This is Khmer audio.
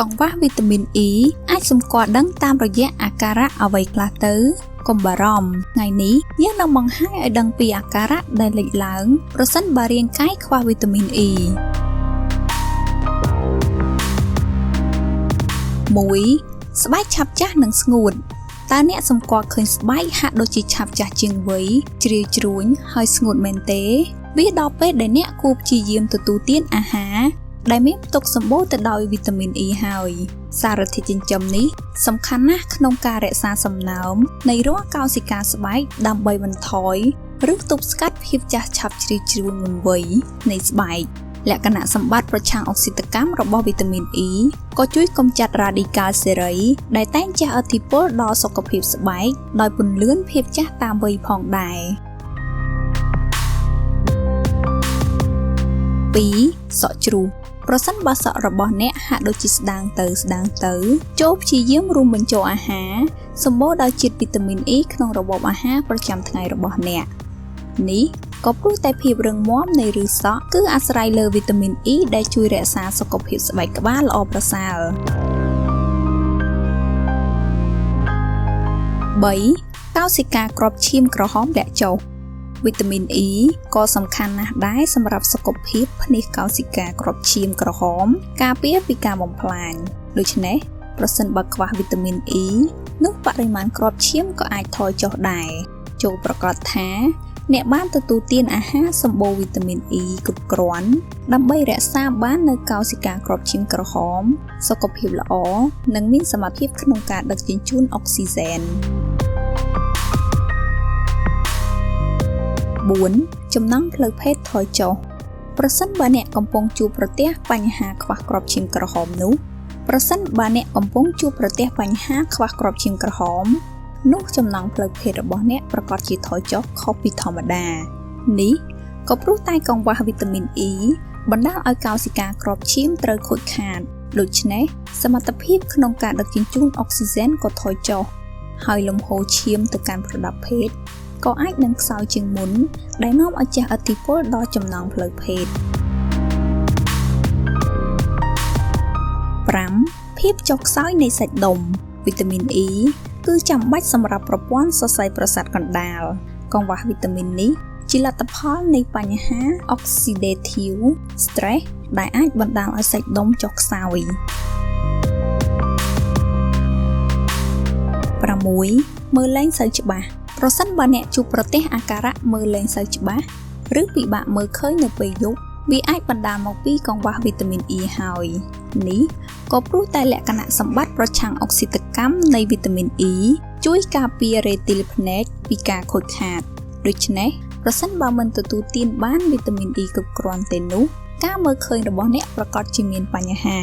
កង្វះវីតាមីន E អាចសម្គាល់ដឹងតាមរយៈអាការៈអ្វីខ្លះទៅកុំបារម្ភថ្ងៃនេះយើងនឹងបង្ហាញឲ្យដឹងពីអាការៈដែលលេចឡើងប្រសិនបើរាងកាយខ្វះវីតាមីន E 1. ស្បែកឆាប់ចាស់និងស្ងួតតើអ្នកសម្គាល់ឃើញស្បែកហាក់ដូចជាឆាប់ចាស់ជាងវ័យជ្រាវជ្រួញហើយស្ងួតមែនទេវាដល់ពេលដែលអ្នកគួរព្យាយាមទទួលទានអាហារដែលមានផ្ទុកសម្បូរទៅដោយវីតាមីន E ហើយសារធាតុចិញ្ចឹមនេះសំខាន់ណាស់ក្នុងការរក្សាសំណើមនៃរាល់កោសិកាស្បែកដើម្បីបន្ថយឬទប់ស្កាត់ភាពចាស់ឆាប់ជ្រីវជ្រួញមុនវ័យនៃស្បែកលក្ខណៈសម្បត្តិប្រឆាំងអុកស៊ីតកម្មរបស់វីតាមីន E ក៏ជួយកម្ចាត់រ៉ាឌីកាល់សេរីដែលតែងជះឥទ្ធិពលដល់សុខភាពស្បែកដោយពន្លឿនភាពចាស់តាមវ័យផងដែរ 2. សក់ជ្រុះប្រសិនបើសក់របស់អ្នកហាក់ដូចជាស្ដាងទៅចូលព្យាយាមរួមបញ្ចូលអាហារសម្បូរដោយជាតិវីតាមីន E ក្នុងរបបអាហារប្រចាំថ្ងៃរបស់អ្នកនេះក៏ព្រោះតែភាពរឹងមាំនៃឫសសក់គឺអាស្រ័យលើវីតាមីន E ដែលជួយរក្សាសុខភាពស្បែកក្បាលល្អប្រសើរ 3. កោសិកាគ្រាប់ឈាមក្រហមធ្លាក់ចុះវីតាមីន E ក៏សំខាន់ណាស់ដែរសម្រាប់សុខភាពភ្នាះកោសិកាគ្រាប់ឈាមក្រហមការពារពីការបំផ្លាញដូច្នេះប្រសិនបើខ្វះវីតាមីន E នោះបរិមាណគ្រាប់ឈាមក៏អាចថយចុះដែរចូលប្រកាសថាអ្នកបានទទួលទានអាហារសម្បូរវីតាមីន E គ្រប់គ្រាន់ដើម្បីរក្សាបាននូវកោសិកាគ្រាប់ឈាមក្រហមសុខភាពល្អនិងមានសមត្ថភាពក្នុងការដឹកជញ្ជូនអុកស៊ីហ្សែន 4. ចំណង់ផ្លូវភេទថយចុះប្រសិនបើអ្នកកំពុងជួបប្រទះបញ្ហាខ្វះគ្រាប់ឈាមក្រហមនោះចំណង់ផ្លូវភេទរបស់អ្នកប្រកាសជាថយចុះខុសពីធម្មតានេះក៏ព្រោះតែកង្វះវីតាមីន E បណ្ដាលឲ្យកោសិកាគ្រាប់ឈាមត្រូវខូចខាតដូច្នេះសមត្ថភាពក្នុងការដឹកជញ្ជូនអុកស៊ីហ្សែនក៏ថយចុះហើយលំហូរឈាមទៅកាន់ប្រដាប់ភេទក៏អាចនឹងខ្សោយជាងមុនដែលនាំឲ្យជះឥទ្ធិពលដល់ចំណង់ផ្លូវភេទ 5. ភាពចុះខ្សោយនៃសាច់ដុំវីតាមីន E គឺចាំបាច់សម្រាប់ប្រព័ន្ធសរសៃប្រសាទកណ្ដាលកង្វះវីតាមីននេះជាលទ្ធផលនៃបញ្ហា Oxidative Stress ដែលអាចបណ្ដាលឲ្យសាច់ដុំចុះខ្សោយ 6. មើលលែងសូវច្បាស់ប្រសិនបើអ្នកជួបប្រទះអាការៈមើលលែងសូវច្បាស់ឬពិបាកមើលឃើញនៅពេលយប់វាអាចបណ្ដាលមកពីកង្វះវីតាមីន E ហើយនេះក៏ព្រោះតែលក្ខណៈសម្បត្តិប្រឆាំងអុកស៊ីតកម្មនៃវីតាមីន E ជួយការពាររេទីលភ្នែកពីការខូចខាតដូច្នេះប្រសិនបើមិនទទួលទានបានវីតាមីន E គ្រប់គ្រាន់ទេនោះការមើលឃើញរបស់អ្នកប្រកាសជាមានបញ្ហា